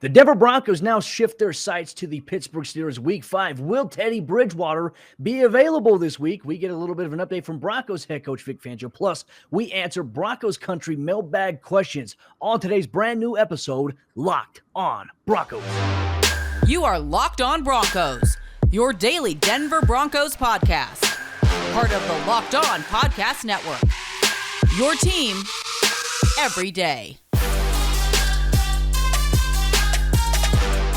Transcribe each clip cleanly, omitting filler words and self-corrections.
The Denver Broncos now shift their sights to the Pittsburgh Steelers Week 5. Will Teddy Bridgewater be available this week? We get a little bit of an update from Broncos head coach Vic Fangio. Plus, we answer Broncos country mailbag questions on today's brand new episode, Locked on Broncos. You are Locked on Broncos, your daily Denver Broncos podcast. Part of the Locked on Podcast Network. Your team every day.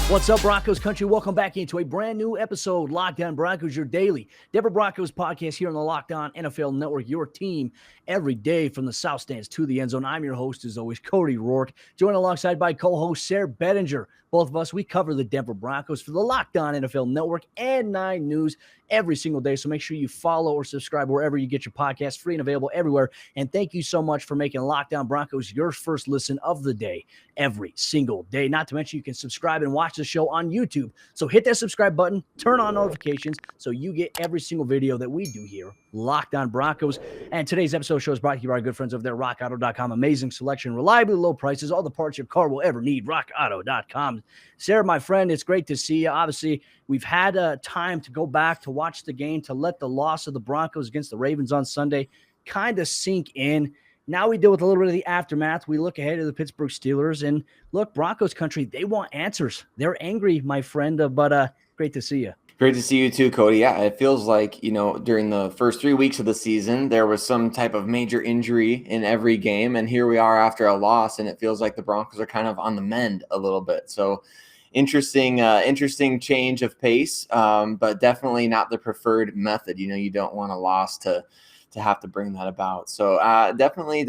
What's up, Broncos country? Welcome back into a brand new episode, Locked on Broncos, your daily Denver Broncos podcast here on the Locked on NFL Network, your team every day from the South Stands to the end zone. I'm your host, as always, Cody Roark, joined alongside by co-host Sayre Bedinger. Both of us, we cover the Denver Broncos for the Locked on NFL Network and 9 News every single day. So make sure you follow or subscribe wherever you get your podcast, free and available everywhere. And thank you so much for making Locked on Broncos your first listen of the day every single day. Not to mention you can subscribe and watch the show on YouTube. So hit that subscribe button, turn on notifications so you get every single video that we do here, Locked on Broncos. And today's episode show is brought to you by our good friends over there, rockauto.com. Amazing selection, reliably low prices, all the parts your car will ever need, rockauto.com. Sayre, my friend, it's great to see you. Obviously, we've had time to go back to watch the game, to let the loss of the Broncos against the Ravens on Sunday kind of sink in. Now we deal with a little bit of the aftermath. We look ahead to the Pittsburgh Steelers. And look, Broncos country, they want answers. They're angry, my friend, but great to see you. Great to see you too, Cody. Yeah, it feels like, during the first 3 weeks of the season, there was some type of major injury in every game. And here we are after a loss, and it feels like the Broncos are kind of on the mend a little bit. So interesting change of pace, but definitely not the preferred method. You don't want a loss to have to bring that about. So definitely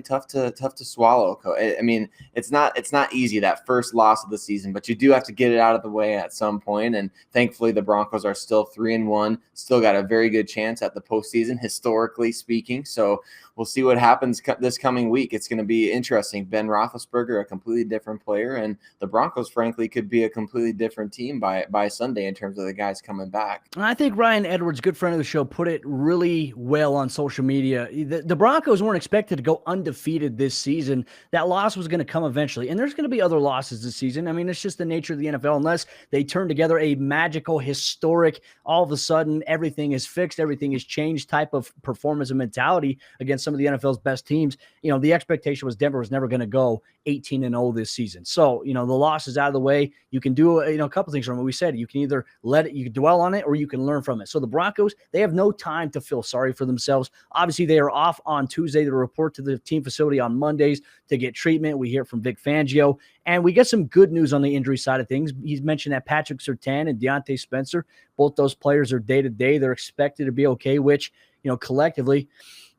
tough to swallow. I mean, it's not easy, that first loss of the season, but you do have to get it out of the way at some point. And thankfully the Broncos are still 3-1, still got a very good chance at the postseason, historically speaking. So we'll see what happens this coming week. It's going to be interesting. Ben Roethlisberger, a completely different player, and the Broncos, frankly, could be a completely different team by Sunday in terms of the guys coming back. I think Ryan Edwards, good friend of the show, put it really well on social media. The Broncos weren't expected to go undefeated this season. That loss was going to come eventually, and there's going to be other losses this season. I mean, it's just the nature of the NFL. Unless they turn together a magical, historic, all of a sudden everything is fixed, everything is changed type of performance and mentality against some of the NFL's best teams. The expectation was Denver was never going to go 18-0 this season. So, the loss is out of the way. You can do, a couple things from what we said. You can either you can dwell on it or you can learn from it. So the Broncos, they have no time to feel sorry for themselves. Obviously, they are off on Tuesday to report to the team facility on Mondays to get treatment. We hear from Vic Fangio, and we get some good news on the injury side of things. He's mentioned that Patrick Surtain and Deontay Spencer, both those players are day-to-day. They're expected to be okay, which, collectively,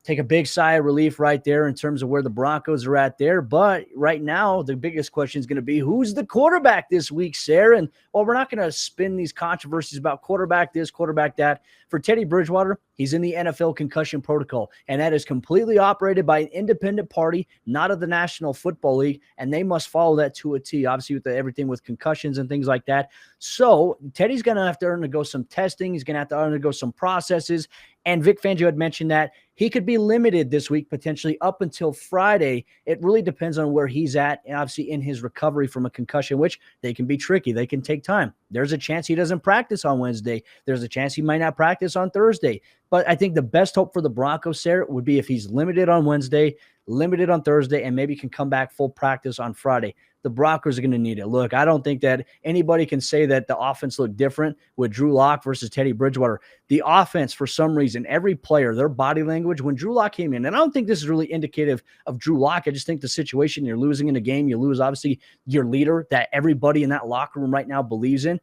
take a big sigh of relief right there in terms of where the Broncos are at there. But right now, the biggest question is going to be, who's the quarterback this week, Sayre? And while we're not going to spin these controversies about quarterback this, quarterback that, for Teddy Bridgewater, he's in the NFL concussion protocol, and that is completely operated by an independent party, not of the National Football League, and they must follow that to a T, obviously with everything with concussions and things like that. So Teddy's going to have to undergo some testing. He's going to have to undergo some processes, and Vic Fangio had mentioned that he could be limited this week, potentially up until Friday. It really depends on where he's at, and obviously in his recovery from a concussion, which they can be tricky. They can take time. There's a chance he doesn't practice on Wednesday. There's a chance he might not practice on Thursday. But I think the best hope for the Broncos, Sayre, would be if he's limited on Wednesday, limited on Thursday, and maybe can come back full practice on Friday. The Broncos are going to need it. Look, I don't think that anybody can say that the offense looked different with Drew Lock versus Teddy Bridgewater. The offense, for some reason, every player, their body language, when Drew Lock came in, and I don't think this is really indicative of Drew Lock. I just think the situation, you're losing in a game, you lose, obviously, your leader that everybody in that locker room right now believes in,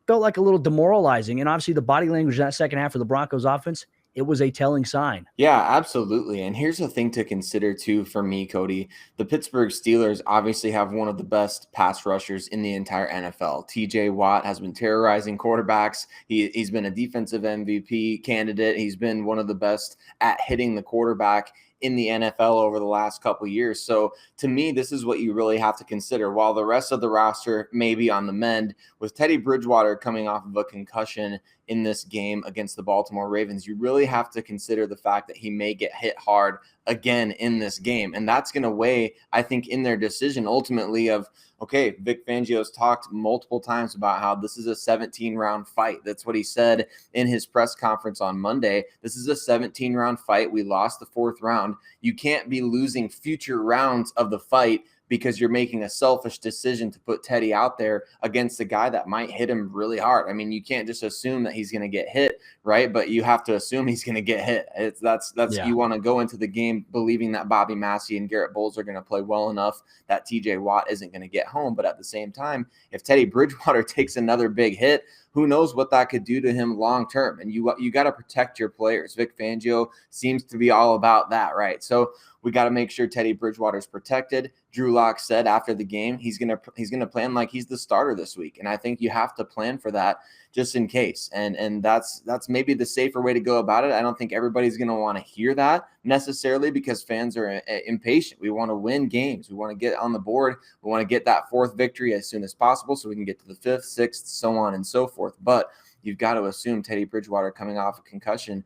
felt like a little demoralizing. And obviously the body language in that second half of the Broncos offense, it was a telling sign. Yeah, absolutely. And here's the thing to consider too for me, Cody. The Pittsburgh Steelers obviously have one of the best pass rushers in the entire NFL. TJ Watt has been terrorizing quarterbacks. He's been a defensive MVP candidate. He's been one of the best at hitting the quarterback in the NFL over the last couple of years. So to me, this is what you really have to consider. While the rest of the roster may be on the mend, with Teddy Bridgewater coming off of a concussion in this game against the Baltimore Ravens, you really have to consider the fact that he may get hit hard again in this game. And that's going to weigh, I think, in their decision ultimately of okay, Vic Fangio's talked multiple times about how this is a 17-round fight. That's what he said in his press conference on Monday. This is a 17-round fight. We lost the 4th round. You can't be losing future rounds of the fight because you're making a selfish decision to put Teddy out there against a guy that might hit him really hard. I mean, you can't just assume that he's going to get hit, right? But you have to assume he's going to get hit. You want to go into the game believing that Bobby Massey and Garrett Bowles are going to play well enough that TJ Watt isn't going to get home. But at the same time, if Teddy Bridgewater takes another big hit, who knows what that could do to him long term? And you got to protect your players. Vic Fangio seems to be all about that, right? So we got to make sure Teddy Bridgewater is protected. Drew Lock said after the game he's gonna plan like he's the starter this week, and I think you have to plan for that just in case. And that's maybe the safer way to go about it. I don't think everybody's gonna want to hear that necessarily because fans are impatient. We want to win games. We want to get on the board. We want to get that 4th victory as soon as possible so we can get to the 5th, 6th, so on and so forth. But you've got to assume Teddy Bridgewater coming off a concussion,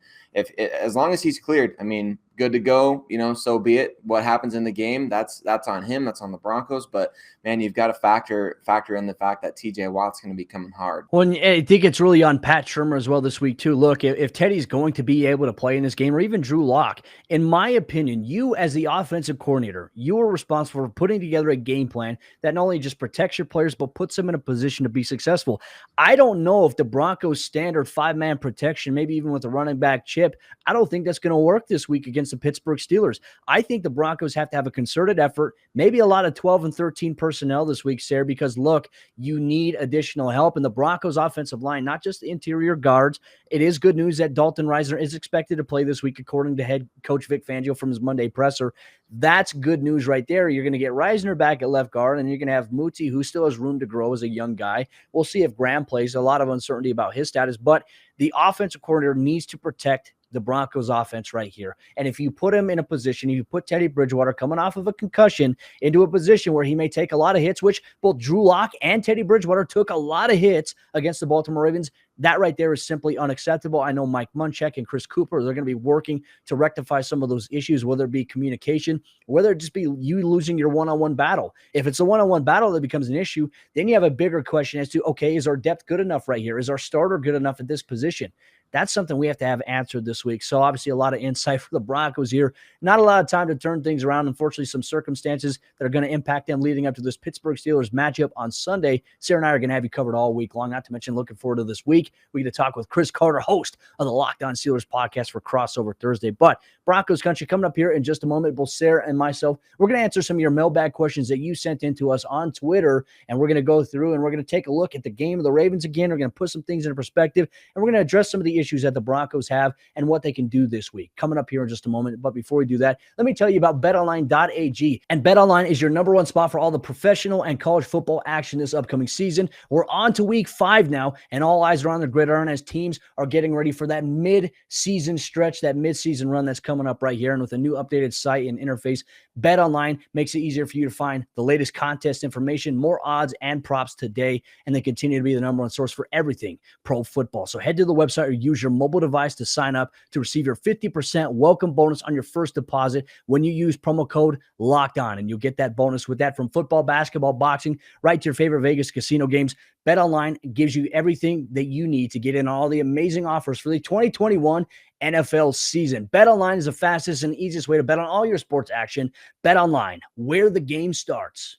as long as he's cleared, I mean, good to go, so be it. What happens in the game, that's on him, that's on the Broncos. But man, you've got to factor in the fact that TJ Watt's going to be coming hard. Well, and I think it's really on Pat Shurmur as well this week too. Look, if Teddy's going to be able to play in this game, or even Drew Lock, in my opinion, you as the offensive coordinator, you are responsible for putting together a game plan that not only just protects your players, but puts them in a position to be successful. I don't know if the Broncos standard 5-man protection, maybe even with a running back chip, I don't think that's going to work this week against the Pittsburgh Steelers. I think the Broncos have to have a concerted effort, maybe a lot of 12 and 13 personnel this week, Sayre, because look, you need additional help. And the Broncos offensive line, not just the interior guards. It is good news that Dalton Reisner is expected to play this week, according to head coach Vic Fangio from his Monday presser. That's good news right there. You're going to get Reisner back at left guard, and you're going to have Muti, who still has room to grow as a young guy. We'll see if Graham plays. A lot of uncertainty about his status, but the offensive coordinator needs to protect the Broncos offense right here. And if you put him in a position, if you put Teddy Bridgewater coming off of a concussion into a position where he may take a lot of hits, which both Drew Lock and Teddy Bridgewater took a lot of hits against the Baltimore Ravens, that right there is simply unacceptable. I know Mike Munchak and Chris Cooper, they're going to be working to rectify some of those issues, whether it be communication, whether it just be you losing your one-on-one battle. If it's a one-on-one battle that becomes an issue, then you have a bigger question as to, okay, is our depth good enough right here? Is our starter good enough at this position? That's something we have to have answered this week. So obviously a lot of insight for the Broncos here. Not a lot of time to turn things around. Unfortunately, some circumstances that are going to impact them leading up to this Pittsburgh Steelers matchup on Sunday. Sayre and I are going to have you covered all week long, not to mention looking forward to this week. We get to talk with Chris Carter, host of the Locked On Steelers podcast for Crossover Thursday. But Broncos country coming up here in just a moment. Both Sayre and myself, we're going to answer some of your mailbag questions that you sent in to us on Twitter, and we're going to go through and we're going to take a look at the game of the Ravens again. We're going to put some things into perspective, and we're going to address some of the issues that the Broncos have and what they can do this week. Coming up here in just a moment. But before we do that, let me tell you about betonline.ag. And BetOnline is your number one spot for all the professional and college football action this upcoming season. We're on to week 5 now, and all eyes are on the gridiron as teams are getting ready for that mid-season stretch, that mid-season run that's coming up right here. And with a new updated site and interface, BetOnline makes it easier for you to find the latest contest information, more odds and props today, and they continue to be the number one source for everything pro football. So head to the website or use your mobile device to sign up to receive your 50% welcome bonus on your first deposit when you use promo code Locked On, and you'll get that bonus with that from football, basketball, boxing, right to your favorite Vegas casino games. BetOnline gives you everything that you need to get in all the amazing offers for the 2021 NFL season. BetOnline is the fastest and easiest way to bet on all your sports action. BetOnline, where the game starts.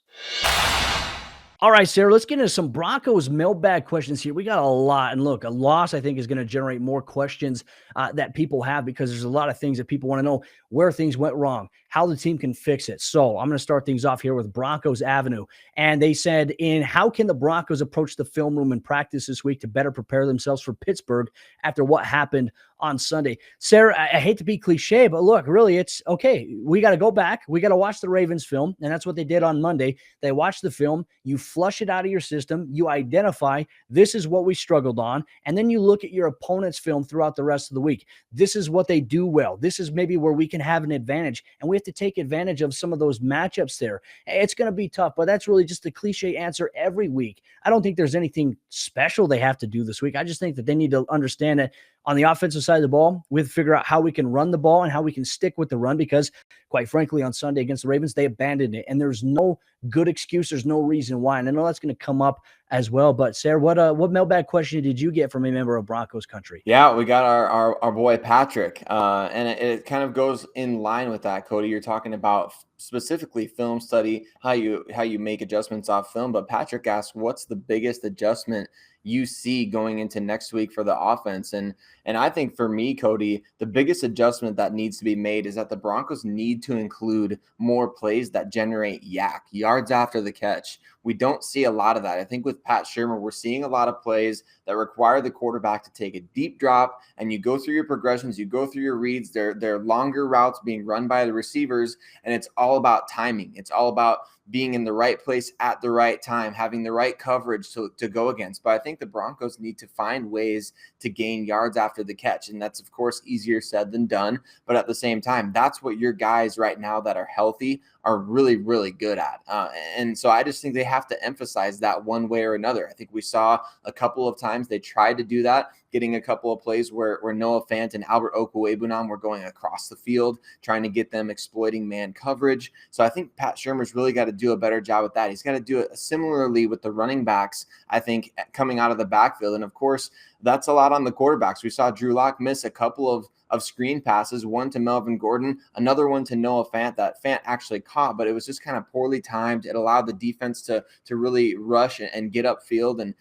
All right, Sayre, let's get into some Broncos mailbag questions here. We got a lot. And look, a loss, I think, is going to generate more questions that people have, because there's a lot of things that people want to know, where things went wrong, how the team can fix it. So I'm going to start things off here with Broncos Avenue. And they said, how can the Broncos approach the film room in practice this week to better prepare themselves for Pittsburgh after what happened on Sunday? Sayre, I hate to be cliche, but look, really, it's okay. We got to go back. We got to watch the Ravens film. And that's what they did on Monday. They watched the film. You flush it out of your system. You identify, this is what we struggled on. And then you look at your opponent's film throughout the rest of the week. This is what they do well. This is maybe where we can have an advantage. And we have to take advantage of some of those matchups there. It's going to be tough, but that's really just a cliche answer every week. I don't think there's anything special they have to do this week. I just think that they need to understand that, On the offensive side of the ball, we have to figure out how we can run the ball and how we can stick with the run because, quite frankly, on Sunday against the Ravens, they abandoned it. And there's no good excuse. There's no reason why. And I know that's going to come up as well. But, Sayre, what mailbag question did you get from a member of Broncos country? Yeah, we got our boy Patrick. And it kind of goes in line with that, Cody. You're talking about specifically film study, how you make adjustments off film. But Patrick asks, what's the biggest adjustment you see going into next week for the offense? And I think for me, Cody, the biggest adjustment that needs to be made is that the Broncos need to include more plays that generate yards after the catch. We don't see a lot of that. I think with Pat Shurmur, we're seeing a lot of plays that require the quarterback to take a deep drop, and you go through your progressions, you go through your reads. They're longer routes being run by the receivers, and it's all about timing. It's all about being in the right place at the right time, having the right coverage to go against. But I think the Broncos need to find ways to gain yards after the catch. And that's, of course, easier said than done. But at the same time, that's what your guys right now that are healthy are really, really good at. And so I just think they have to emphasize that one way or another. I think we saw a couple of times they tried to do that, getting a couple of plays where Noah Fant and Albert Okwuegbunam were going across the field, trying to get them exploiting man coverage. So I think Pat Shurmur's really got to do a better job with that. He's got to do it similarly with the running backs, I think, coming out of the backfield. And of course, that's a lot on the quarterbacks. We saw Drew Lock miss a couple of screen passes, one to Melvin Gordon, another one to Noah Fant that Fant actually caught, but it was just kind of poorly timed. It allowed the defense to really rush and get upfield. And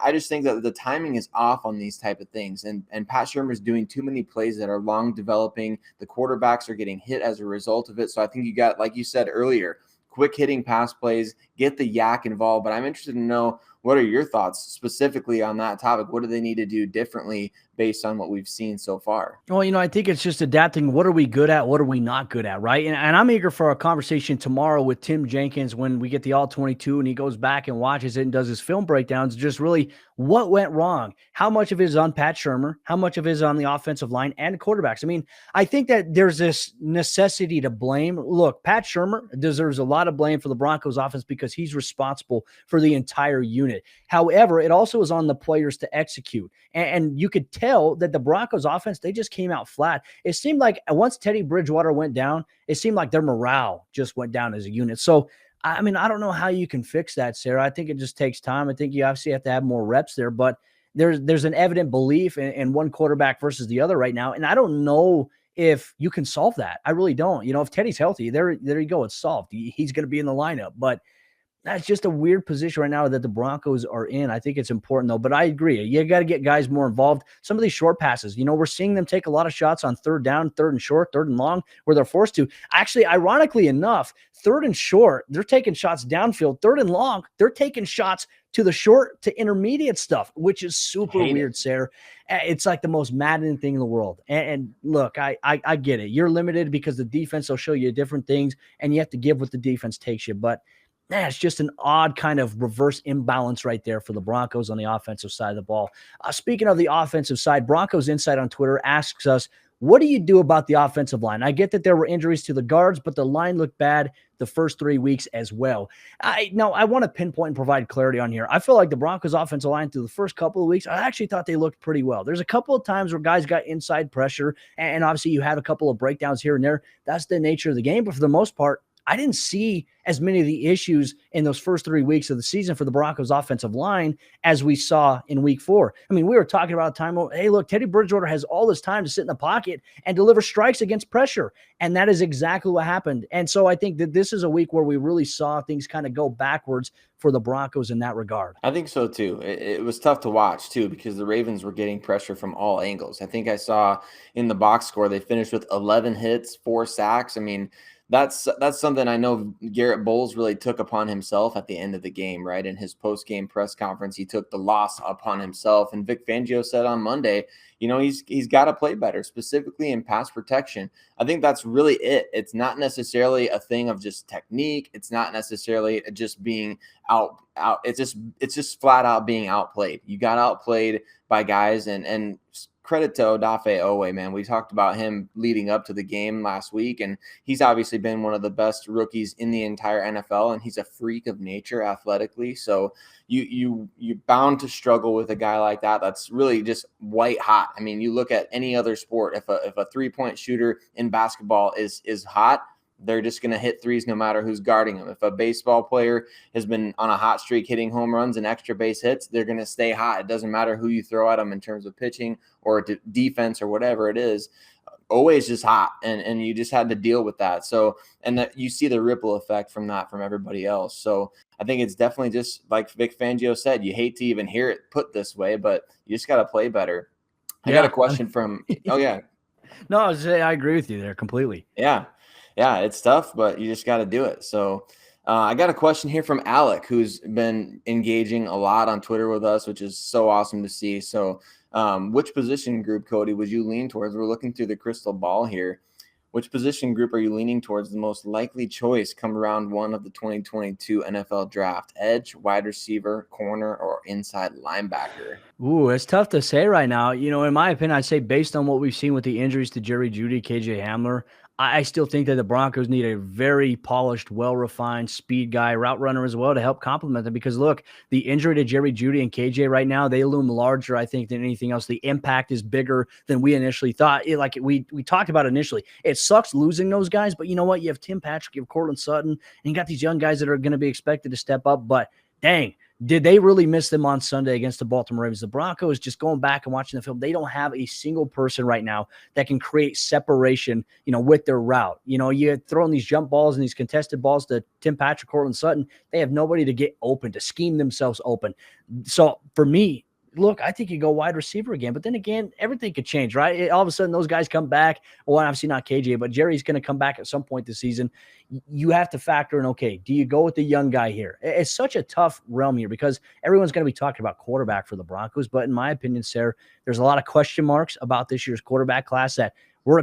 I just think that the timing is off on these type of things. And Pat Shurmur's doing too many plays that are long developing. The quarterbacks are getting hit as a result of it. So I think you got, like you said earlier, quick hitting pass plays, get the yak involved. But I'm interested to know, what are your thoughts specifically on that topic? What do they need to do differently based on what we've seen so far? Well, I think it's just adapting. What are we good at? What are we not good at, right? And I'm eager for a conversation tomorrow with Tim Jenkins when we get the All-22 and he goes back and watches it and does his film breakdowns. Just really what went wrong? How much of it is on Pat Shurmur? How much of it is on the offensive line and quarterbacks? I mean, I think that there's this necessity to blame. Look, Pat Shurmur deserves a lot of blame for the Broncos offense because he's responsible for the entire unit. However, it also is on the players to execute. And you could tell that the Broncos offense, they just came out flat. It seemed like once Teddy Bridgewater went down, it seemed like their morale just went down as a unit. So, I mean, I don't know how you can fix that, Sayre. I think it just takes time. I think you obviously have to have more reps there, but there's an evident belief in one quarterback versus the other right now. And I don't know if you can solve that. I really don't. If Teddy's healthy, there you go. It's solved. He's going to be in the lineup, but that's just a weird position right now that the Broncos are in. I think it's important, though. But I agree. You got to get guys more involved. Some of these short passes, we're seeing them take a lot of shots on third down, third and short, third and long, where they're forced to. Actually, ironically enough, third and short, they're taking shots downfield. Third and long, they're taking shots to the short to intermediate stuff, which is super weird, Sayre. It's like the most maddening thing in the world. And look, I get it. You're limited because the defense will show you different things, and you have to give what the defense takes you. But it's just an odd kind of reverse imbalance right there for the Broncos on the offensive side of the ball. Speaking of the offensive side, Broncos Insight on Twitter asks us, what do you do about the offensive line? I get that there were injuries to the guards, but the line looked bad the first 3 weeks as well. I want to pinpoint and provide clarity on here. I feel like the Broncos offensive line through the first couple of weeks, I actually thought they looked pretty well. There's a couple of times where guys got inside pressure, and obviously you had a couple of breakdowns here and there. That's the nature of the game, but for the most part, I didn't see as many of the issues in those first 3 weeks of the season for the Broncos offensive line as we saw in week 4. I mean, we were talking about a time, hey, look, Teddy Bridgewater has all this time to sit in the pocket and deliver strikes against pressure. And that is exactly what happened. And so I think that this is a week where we really saw things kind of go backwards for the Broncos in that regard. I think so too. It was tough to watch too, because the Ravens were getting pressure from all angles. I think I saw in the box score, they finished with 11 hits, 4 sacks. I mean, that's something I know Garrett Bowles really took upon himself at the end of the game, right? In his post-game press conference, he took the loss upon himself. And Vic Fangio said on Monday, he's got to play better, specifically in pass protection. I think that's really it. It's not necessarily a thing of just technique. It's not necessarily just being out. It's just flat out being outplayed. You got outplayed by guys, and credit to Odafe Owe, man. We talked about him leading up to the game last week, and he's obviously been one of the best rookies in the entire NFL, and he's a freak of nature athletically. So you're bound to struggle with a guy like that. That's really just white hot. I mean, you look at any other sport, if a 3-point shooter in basketball is hot, they're just going to hit threes no matter who's guarding them. If a baseball player has been on a hot streak hitting home runs and extra base hits, they're going to stay hot. It doesn't matter who you throw at them in terms of pitching or defense or whatever it is. Always just hot, and you just had to deal with that. So, and that you see the ripple effect from that from everybody else. So I think it's definitely just like Vic Fangio said, you hate to even hear it put this way, but you just got to play better. I got a question from, oh yeah. No, I agree with you there completely. Yeah, it's tough, but you just got to do it. So I got a question here from Alec, who's been engaging a lot on Twitter with us, which is so awesome to see. So which position group, Cody, would you lean towards? We're looking through the crystal ball here. Which position group are you leaning towards the most likely choice come round one of the 2022 NFL draft? Edge, wide receiver, corner, or inside linebacker? Ooh, it's tough to say right now. In my opinion, I'd say based on what we've seen with the injuries to Jerry Jeudy, KJ Hamler, I still think that the Broncos need a very polished, well-refined speed guy, route runner as well to help complement them. Because, look, the injury to Jerry Jeudy and KJ right now, they loom larger, I think, than anything else. The impact is bigger than we initially thought. We talked about initially. It sucks losing those guys, but you know what? You have Tim Patrick, you have Cortland Sutton, and you got these young guys that are going to be expected to step up. But, dang, did they really miss them on Sunday against the Baltimore Ravens? The Broncos, just going back and watching the film, they don't have a single person right now that can create separation, with their route. You throw in these jump balls and these contested balls to Tim Patrick, Cortland Sutton. They have nobody to get open, to scheme themselves open. So for me, look, I think you go wide receiver again, but then again, everything could change, right? All of a sudden, those guys come back. Well, obviously not KJ, but Jerry's going to come back at some point this season. You have to factor in, okay, do you go with the young guy here? It's such a tough realm here because everyone's going to be talking about quarterback for the Broncos, but in my opinion, Sayre, there's a lot of question marks about this year's quarterback class that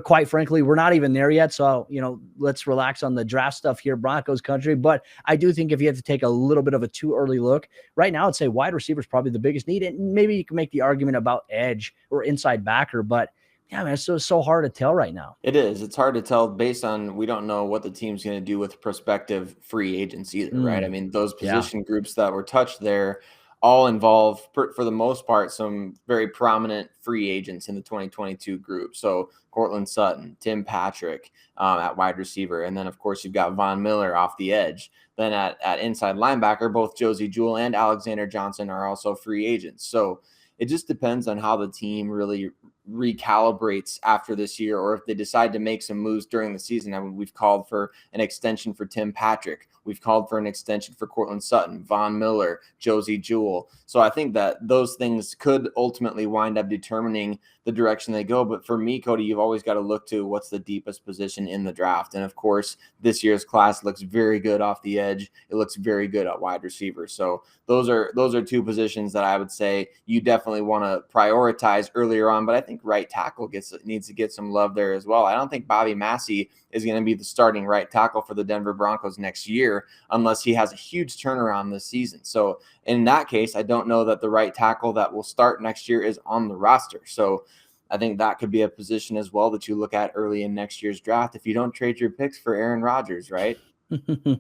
quite frankly, we're not even there yet. So, let's relax on the draft stuff here, Broncos country. But I do think if you have to take a little bit of a too early look right now, I'd say wide receiver is probably the biggest need. And maybe you can make the argument about edge or inside backer, but yeah, man, it's so hard to tell right now. It is. It's hard to tell based on we don't know what the team's going to do with prospective free agents either, right? I mean, those position groups that were touched there all involve, for the most part, some very prominent free agents in the 2022 group. So Cortland Sutton, Tim Patrick at wide receiver. And then, of course, you've got Von Miller off the edge. Then at inside linebacker, both Josie Jewell and Alexander Johnson are also free agents. So it just depends on how the team really recalibrates after this year, or if they decide to make some moves during the season. I mean, we've called for an extension for Tim Patrick. We've called for an extension for Cortland Sutton, Von Miller, Josie Jewell. So I think that those things could ultimately wind up determining the direction they go. But for me, Cody, you've always got to look to what's the deepest position in the draft. And of course, this year's class looks very good off the edge. It looks very good at wide receiver. So those are two positions that I would say you definitely want to prioritize earlier on. But I think right tackle needs to get some love there as well. I don't think Bobby Massey is going to be the starting right tackle for the Denver Broncos next year unless he has a huge turnaround this season. So in that case, I don't know that the right tackle that will start next year is on the roster. So I think that could be a position as well that you look at early in next year's draft if you don't trade your picks for Aaron Rodgers, right?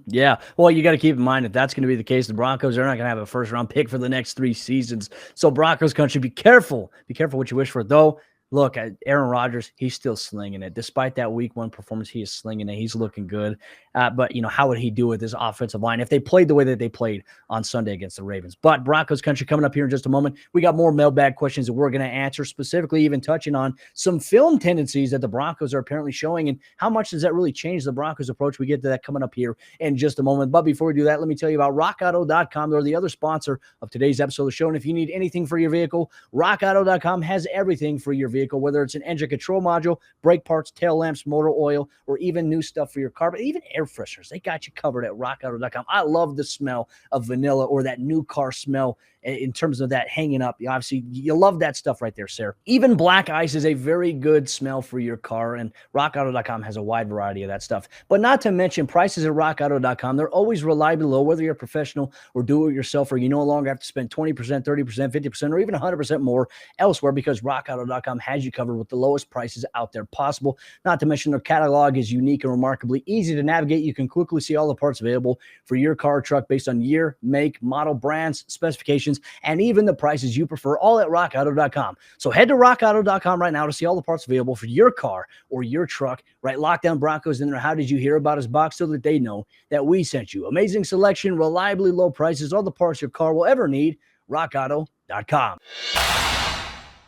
Yeah. Well, you got to keep in mind if that's going to be the case, the Broncos are not going to have a first-round pick for the next 3 seasons. So Broncos country, be careful. Be careful what you wish for, though. Look, Aaron Rodgers, he's still slinging it. Despite that week 1 performance, he is slinging it. He's looking good. But, how would he do with his offensive line if they played the way that they played on Sunday against the Ravens? But Broncos country coming up here in just a moment. We got more mailbag questions that we're going to answer, specifically even touching on some film tendencies that the Broncos are apparently showing and how much does that really change the Broncos approach? We get to that coming up here in just a moment. But before we do that, let me tell you about rockauto.com. They're the other sponsor of today's episode of the show. And if you need anything for your vehicle, rockauto.com has everything for your vehicle, whether it's an engine control module, brake parts, tail lamps, motor oil, or even new stuff for your car, but even air fresheners. They got you covered at rockauto.com. I love the smell of vanilla or that new car smell in terms of that hanging up. Obviously, you love that stuff right there, Sayre. Even black ice is a very good smell for your car, and rockauto.com has a wide variety of that stuff. But not to mention prices at rockauto.com. They're always reliably low, whether you're a professional or do-it-yourself, or you no longer have to spend 20%, 30%, 50%, or even 100% more elsewhere, because rockauto.com has you covered with the lowest prices out there possible. Not to mention their catalog is unique and remarkably easy to navigate. You can quickly see all the parts available for your car or truck based on year, make, model, brands, specifications, and even the prices you prefer, all at rockauto.com. So head to rockauto.com right now to see all the parts available for your car or your truck. Right, Lockdown Broncos in there. How did you hear about us box, so that they know that we sent you. Amazing selection, reliably low prices, all the parts your car will ever need. rockauto.com.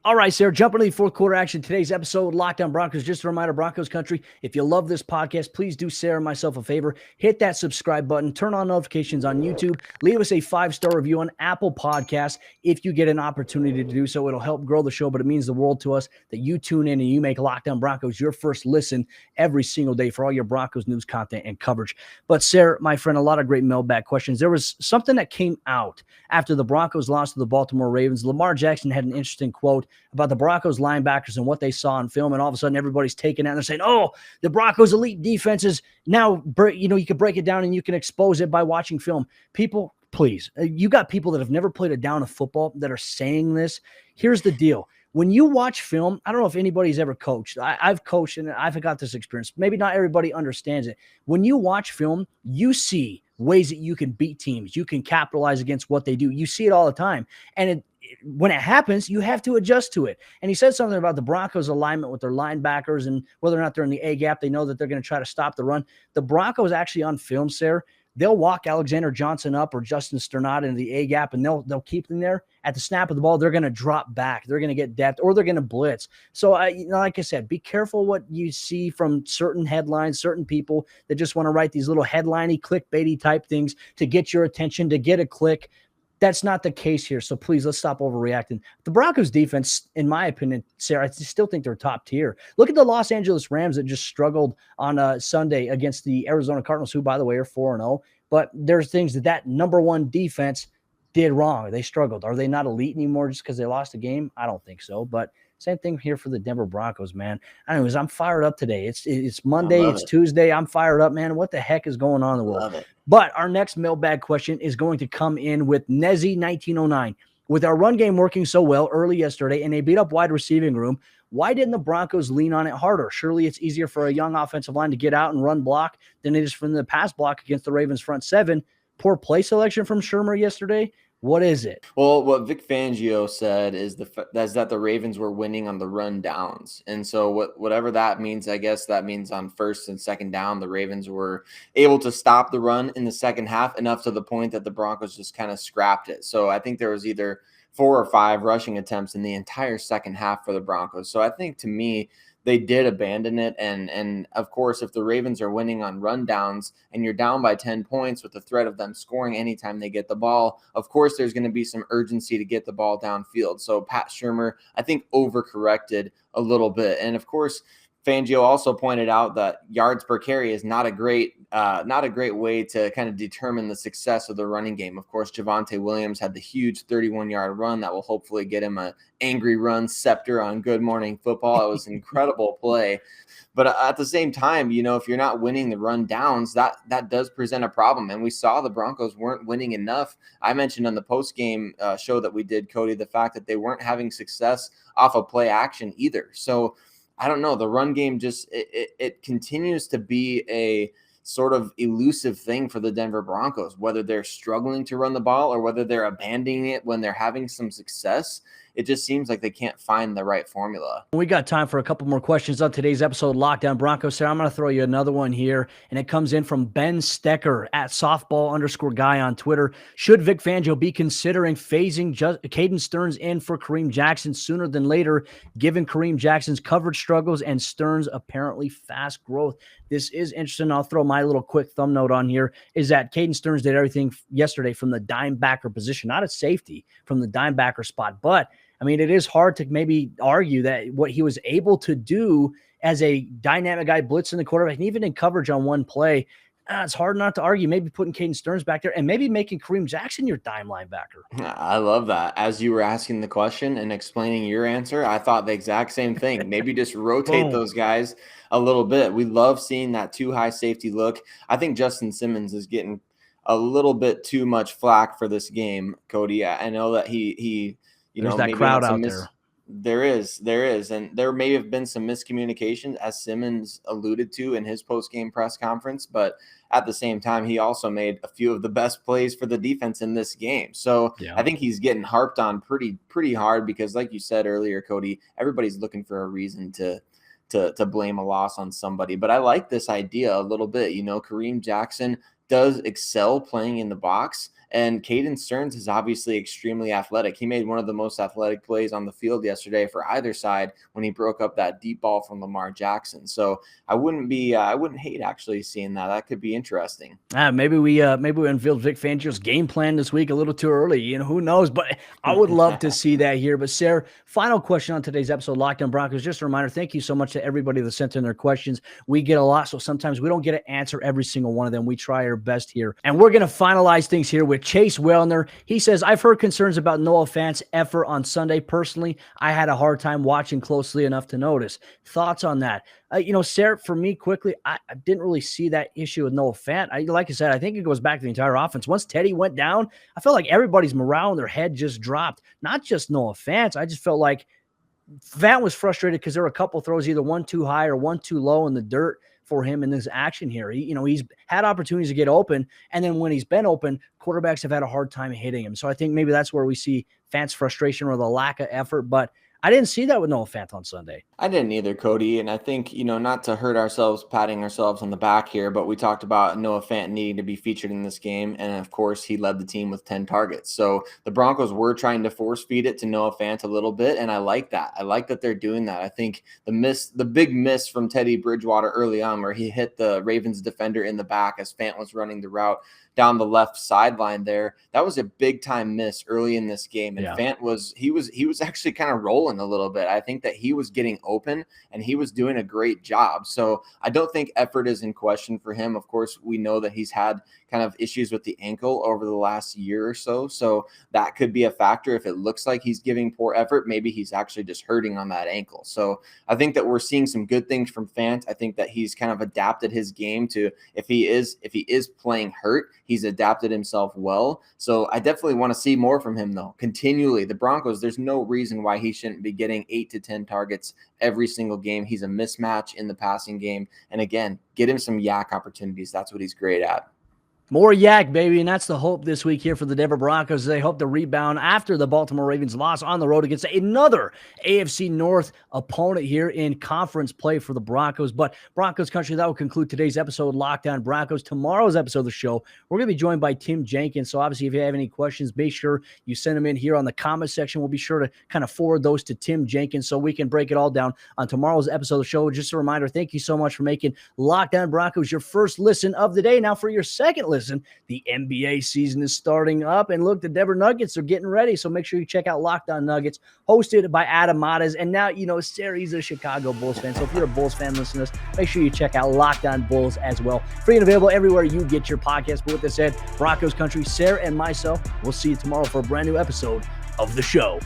All right, Sayre, jumping into the fourth quarter action. Today's episode, Lockdown Broncos. Just a reminder, Broncos country, if you love this podcast, please do Sayre and myself a favor. Hit that subscribe button. Turn on notifications on YouTube. Leave us a 5-star review on Apple Podcasts if you get an opportunity to do so. It'll help grow the show, but it means the world to us that you tune in and you make Lockdown Broncos your first listen every single day for all your Broncos news, content, and coverage. But, Sayre, my friend, a lot of great mailbag questions. There was something that came out after the Broncos lost to the Baltimore Ravens. Lamar Jackson had an interesting quote about the Broncos linebackers and what they saw on film, and all of a sudden everybody's taking it and they're saying, oh, the Broncos elite defenses. Now, you can break it down and you can expose it by watching film. People, please, you got people that have never played a down of football that are saying this. Here's the deal. When you watch film, I don't know if anybody's ever coached. I've coached and I've got this experience. Maybe not everybody understands it. When you watch film, you see ways that you can beat teams. You can capitalize against what they do. You see it all the time. And when it happens, you have to adjust to it. And he said something about the Broncos' alignment with their linebackers and whether or not they're in the A gap. They know that they're going to try to stop the run. The Broncos actually on film, Sayre, they'll walk Alexander Johnson up or Justin Sternat into the A gap, and they'll keep them there. At the snap of the ball, they're going to drop back. They're going to get depth, or they're going to blitz. So, like I said, be careful what you see from certain headlines, certain people that just want to write these little headliney, clickbaity type things to get your attention, to get a click. That's not the case here. So please, let's stop overreacting. The Broncos defense, in my opinion, Sayre, I still think they're top tier. Look at the Los Angeles Rams that just struggled on Sunday against the Arizona Cardinals, who, by the way, are 4-0. But there's things that number one defense did wrong. They struggled. Are they not elite anymore just because they lost a game? I don't think so. But same thing here for the Denver Broncos, man. Anyways, I'm fired up today. It's Monday. It's Tuesday. I'm fired up, man. What the heck is going on in the world? Love it. But our next mailbag question is going to come in with Nezzy1909. With our run game working so well early yesterday and a beat-up wide receiving room, why didn't the Broncos lean on it harder? Surely it's easier for a young offensive line to get out and run block than it is from the pass block against the Ravens front seven. Poor play selection from Shurmur yesterday. What is it? Well, what Vic Fangio said is that the Ravens were winning on the run downs. And so whatever that means, I guess that means on first and second down, the Ravens were able to stop the run in the second half enough to the point that the Broncos just kind of scrapped it. So I think there was either 4 or 5 rushing attempts in the entire second half for the Broncos. So I think, to me, they did abandon it. And of course, if the Ravens are winning on rundowns and you're down by 10 points with the threat of them scoring anytime they get the ball, of course, there's going to be some urgency to get the ball downfield. So Pat Shurmur, I think, overcorrected a little bit. And of course, Fangio also pointed out that yards per carry is not a great way to kind of determine the success of the running game. Of course, Javonte Williams had the huge 31-yard run that will hopefully get him an angry run scepter on Good Morning Football. It was an incredible play. But at the same time, if you're not winning the run downs, that does present a problem. And we saw the Broncos weren't winning enough. I mentioned on the post-game show that we did, Cody, the fact that they weren't having success off of play action either. So I don't know. The run game just it continues to be a sort of elusive thing for the Denver Broncos, whether they're struggling to run the ball or whether they're abandoning it when they're having some success. It just seems like they can't find the right formula. We got time for a couple more questions on today's episode, Lockdown Broncos. Sarah, I'm going to throw you another one here, and it comes in from Ben Stecker at softball_guy on Twitter. Should Vic Fangio be considering phasing Caden Sterns in for Kareem Jackson sooner than later, given Kareem Jackson's coverage struggles and Sterns' apparently fast growth? This is interesting. I'll throw my little quick thumb note on here, is that Caden Sterns did everything yesterday from the dime backer position, not a safety, from the dime backer spot. But I mean, it is hard to maybe argue that what he was able to do as a dynamic guy blitzing the quarterback and even in coverage on one play, It's hard not to argue. Maybe putting Caden Sterns back there and maybe making Kareem Jackson your dime linebacker. I love that. As you were asking the question and explaining your answer, I thought the exact same thing. Maybe just rotate those guys a little bit. We love seeing that too high safety look. I think Justin Simmons is getting a little bit too much flack for this game, Cody. I know that he there's that crowd out there. There is. And there may have been some miscommunications, as Simmons alluded to in his post-game press conference. But at the same time, he also made a few of the best plays for the defense in this game. So I think he's getting harped on pretty hard because, like you said earlier, Cody, everybody's looking for a reason to blame a loss on somebody. But I like this idea a little bit. Kareem Jackson does excel playing in the box. And Caden Sterns is obviously extremely athletic. He made one of the most athletic plays on the field yesterday for either side when he broke up that deep ball from Lamar Jackson. So I wouldn't hate actually seeing that. That could be interesting. Maybe we unveiled Vic Fangio's game plan this week a little too early. Who knows? But I would love to see that here. But Sayre, final question on today's episode, Locked On Broncos. Just a reminder, thank you so much to everybody that sent in their questions. We get a lot, so sometimes we don't get to answer every single one of them. We try our best here. And we're going to finalize things here with Chase Wellner. He says, I've heard concerns about Noah Fant's effort on Sunday. Personally, I had a hard time watching closely enough to notice. Thoughts on that? Sayre, for me, quickly, I didn't really see that issue with Noah Fant. Like I said, I think it goes back to the entire offense. Once Teddy went down, I felt like everybody's morale in their head just dropped. Not just Noah Fant. I just felt like Fant was frustrated because there were a couple throws, either one too high or one too low in the dirt for him in this action here. He's had opportunities to get open, and then when he's been open, quarterbacks have had a hard time hitting him. So I think maybe that's where we see Fant's frustration or the lack of effort, but I didn't see that with Noah Fant on Sunday. I didn't either, Cody. And I think, not to hurt ourselves, patting ourselves on the back here, but we talked about Noah Fant needing to be featured in this game. And of course, he led the team with 10 targets. So the Broncos were trying to force feed it to Noah Fant a little bit. And I like that. I like that they're doing that. I think the big miss from Teddy Bridgewater early on, where he hit the Ravens defender in the back as Fant was running the route down the left sideline there, that was a big time miss early in this game. And Fant was actually kind of rolling a little bit. I think that he was getting open and he was doing a great job. So I don't think effort is in question for him. Of course, we know that he's had kind of issues with the ankle over the last year or so. So that could be a factor. If it looks like he's giving poor effort, maybe he's actually just hurting on that ankle. So I think that we're seeing some good things from Fant. I think that he's kind of adapted his game to, if he is playing hurt, he's adapted himself well. So I definitely want to see more from him, though. Continually, the Broncos, there's no reason why he shouldn't be getting 8 to 10 targets every single game. He's a mismatch in the passing game. And again, get him some yak opportunities. That's what he's great at. More yak, baby, and that's the hope this week here for the Denver Broncos. They hope to rebound after the Baltimore Ravens loss on the road against another AFC North opponent here in conference play for the Broncos. But Broncos country, that will conclude today's episode of Locked On Broncos. Tomorrow's episode of the show, we're going to be joined by Tim Jenkins. So obviously, if you have any questions, make sure you send them in here on the comment section. We'll be sure to kind of forward those to Tim Jenkins so we can break it all down on tomorrow's episode of the show. Just a reminder, thank you so much for making Locked On Broncos your first listen of the day. Now for your second listen, the NBA season is starting up, and look, the Denver Nuggets are getting ready, so make sure you check out Locked On Nuggets, hosted by Adam Mares. And now, Sayre's a Chicago Bulls fan, so if you're a Bulls fan, listen to us, make sure you check out Locked On Bulls as well. Free and available everywhere you get your podcast. But with that said, Broncos country, Sayre and myself, we'll see you tomorrow for a brand new episode of the show.